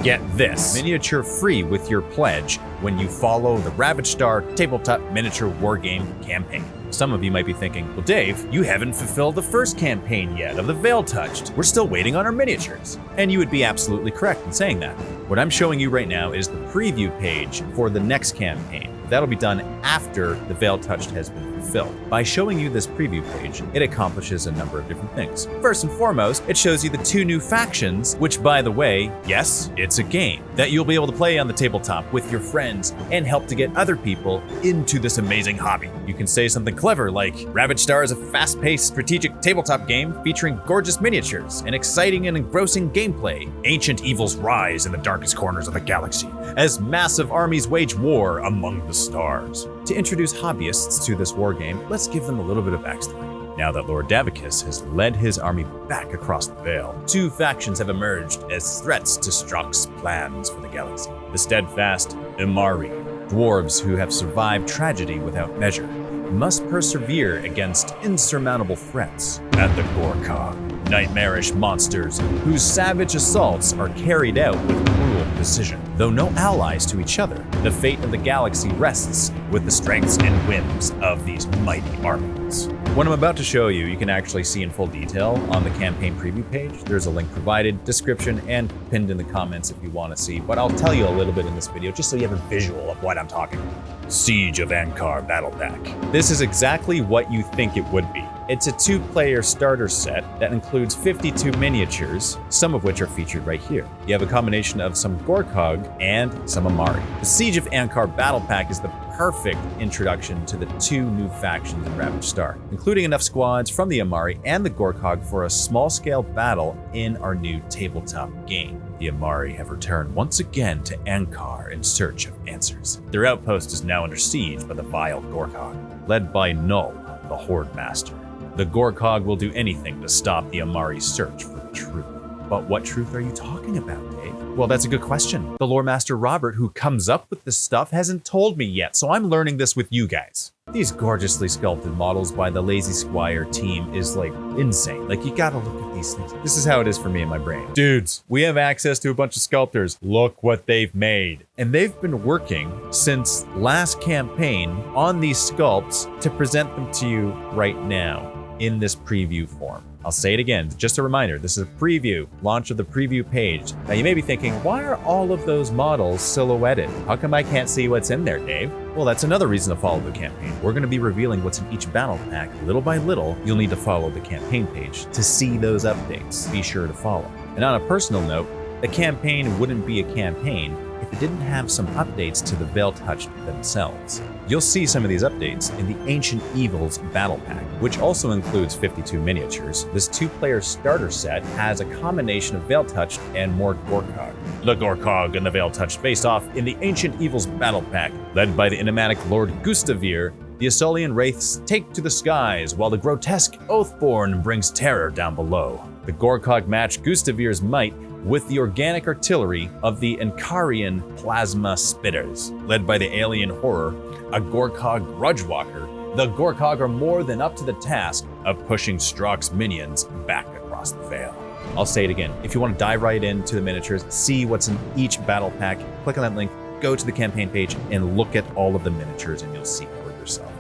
get this miniature free with your pledge when you follow the Ravaged Star Tabletop Miniature Wargame campaign. Some of you might be thinking, well, Dave, you haven't fulfilled the first campaign yet of the Veil Touched. We're still waiting on our miniatures. And you would be absolutely correct in saying that. What I'm showing you right now is the preview page for the next campaign. That'll be done after the Veil Touched has been fulfilled. By showing you this preview page, it accomplishes a number of different things. First and foremost, it shows you the 2 new factions, which, by the way, yes, it's a game that you'll be able to play on the tabletop with your friends and help to get other people into this amazing hobby. You can say something clever like, Ravaged Star is a fast-paced strategic tabletop game featuring gorgeous miniatures and exciting and engrossing gameplay. Ancient evils rise in the darkest corners of the galaxy as massive armies wage war among the stars. To introduce hobbyists to this wargame, let's give them a little bit of backstory. Now that Lord Davicus has led his army back across the Veil, 2 factions have emerged as threats to Strock's plans for the galaxy. The steadfast Amari, dwarves who have survived tragedy without measure, must persevere against insurmountable threats. At the Gorkog, nightmarish monsters whose savage assaults are carried out with cruel precision. Though no allies to each other, the fate of the galaxy rests with the strengths and whims of these mighty armies. What I'm about to show you, you can actually see in full detail on the campaign preview page. There's a link provided, description, and pinned in the comments if you want to see, but I'll tell you a little bit in this video just so you have a visual of what I'm talking about. Siege of Ankar Battle Pack. This is exactly what you think it would be. It's a 2-player starter set that includes 52 miniatures, some of which are featured right here. You have a combination of some Gorkog and some Amari. The Siege of Ankar Battle Pack is the perfect introduction to the 2 new factions in Ravaged Star, including enough squads from the Amari and the Gorkog for a small-scale battle in our new tabletop game. The Amari have returned once again to Ankar in search of answers. Their outpost is now under siege by the vile Gorkog, led by Null, the Horde Master. The Gorkog will do anything to stop the Amari's search for the truth. But what truth are you talking about, Dave? Well, that's a good question. The Lore Master Robert, who comes up with this stuff, hasn't told me yet, so I'm learning this with you guys. These gorgeously sculpted models by the Lazy Squire team is like insane. Like, you gotta look at these things. This is how it is for me in my brain. Dudes, we have access to a bunch of sculptors. Look what they've made. And they've been working since last campaign on these sculpts to present them to you right now in this preview form. I'll say it again, just a reminder, this is a preview, launch of the preview page. Now you may be thinking, why are all of those models silhouetted? How come I can't see what's in there, Dave? Well, that's another reason to follow the campaign. We're gonna be revealing what's in each battle pack. Little by little, you'll need to follow the campaign page to see those updates. Be sure to follow. And on a personal note, the campaign wouldn't be a campaign if it didn't have some updates to the Veil Touched themselves. You'll see some of these updates in the Ancient Evils Battle Pack, which also includes 52 miniatures. This 2-player starter set has a combination of Veil Touched and more Gorkog. The Gorkog and the Veil Touched face off in the Ancient Evils Battle Pack. Led by the enigmatic Lord Gustavir, the Asolian Wraiths take to the skies, while the grotesque Oathborn brings terror down below. The Gorkog match Gustavir's might with the organic artillery of the Ankarian Plasma Spitters. Led by the alien horror, a Gorkog Grudgewalker, the Gorkog are more than up to the task of pushing Strock's minions back across the Veil. I'll say it again, if you want to dive right into the miniatures, see what's in each battle pack, click on that link, go to the campaign page, and look at all of the miniatures, and you'll see for yourself.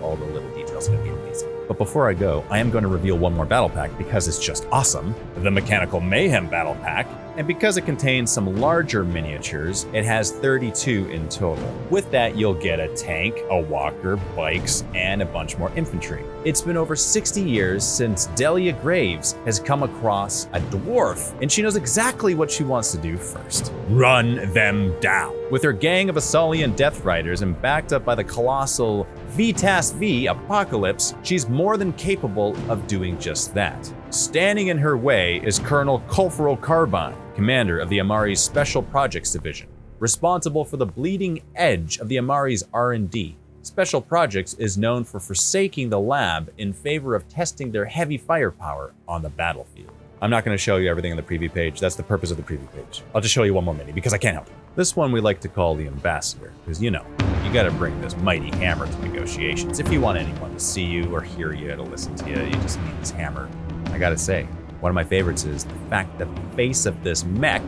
All the little details are going to be amazing. But before I go, I am going to reveal one more battle pack because it's just awesome. The Mechanical Mayhem Battle Pack. And because it contains some larger miniatures, it has 32 in total. With that, you'll get a tank, a walker, bikes, and a bunch more infantry. It's been over 60 years since Delia Graves has come across a dwarf, and she knows exactly what she wants to do first. Run them down. With her gang of Asolian Death Riders and backed up by the colossal V Apocalypse, she's more than capable of doing just that. Standing in her way is Colonel Culferal Carbine, commander of the Amari's Special Projects Division, responsible for the bleeding edge of the Amari's R&D. Special Projects is known for forsaking the lab in favor of testing their heavy firepower on the battlefield. I'm not going to show you everything on the preview page. That's the purpose of the preview page. I'll just show you one more mini because I can't help it. This one we like to call the Ambassador, because you got to bring this mighty hammer to negotiations. If you want anyone to see you or hear you or to listen to you, you just need this hammer. I gotta say, One of my favorites is the fact that the face of this mech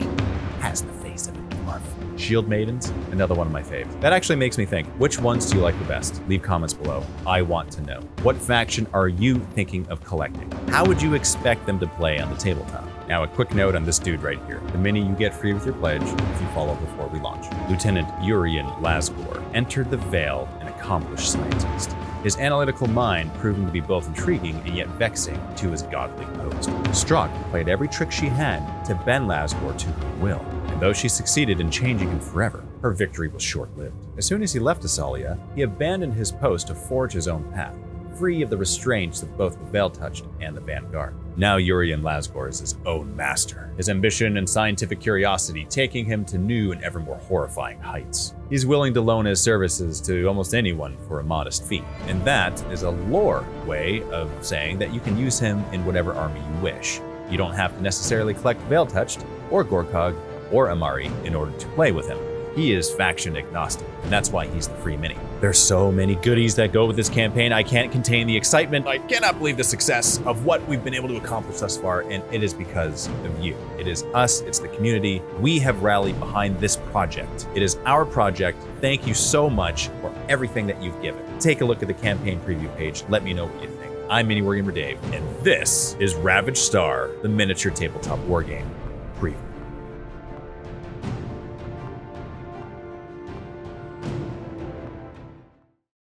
has the face of a dwarf. Shield Maidens, another one of my faves. That actually makes me think, which ones do you like the best? Leave comments below. I want to know. What faction are you thinking of collecting? How would you expect them to play on the tabletop? Now, a quick note on this dude right here. The mini you get free with your pledge if you follow before we launch. Lieutenant Urian Lasgor entered the Vale an accomplished scientist. His analytical mind proving to be both intriguing and yet vexing to his godly host. Strzok played every trick she had to bend Lasgor to her will. And though she succeeded in changing him forever, her victory was short-lived. As soon as he left Asalia, he abandoned his post to forge his own path, free of the restraints of both the Veil-Touched and the Vanguard. Now Urian Lasgor is his own master, his ambition and scientific curiosity taking him to new and ever more horrifying heights. He's willing to loan his services to almost anyone for a modest fee, and that is a lore way of saying that you can use him in whatever army you wish. You don't have to necessarily collect Veil-Touched or Gorkog or Amari in order to play with him. He is faction-agnostic, and that's why he's the free mini. There's so many goodies that go with this campaign, I can't contain the excitement. I cannot believe the success of what we've been able to accomplish thus far, and it is because of you. It is us, it's the community. We have rallied behind this project. It is our project. Thank you so much for everything that you've given. Take a look at the campaign preview page. Let me know what you think. I'm MiniWarGamer Dave, and this is Ravaged Star, the miniature tabletop wargame preview.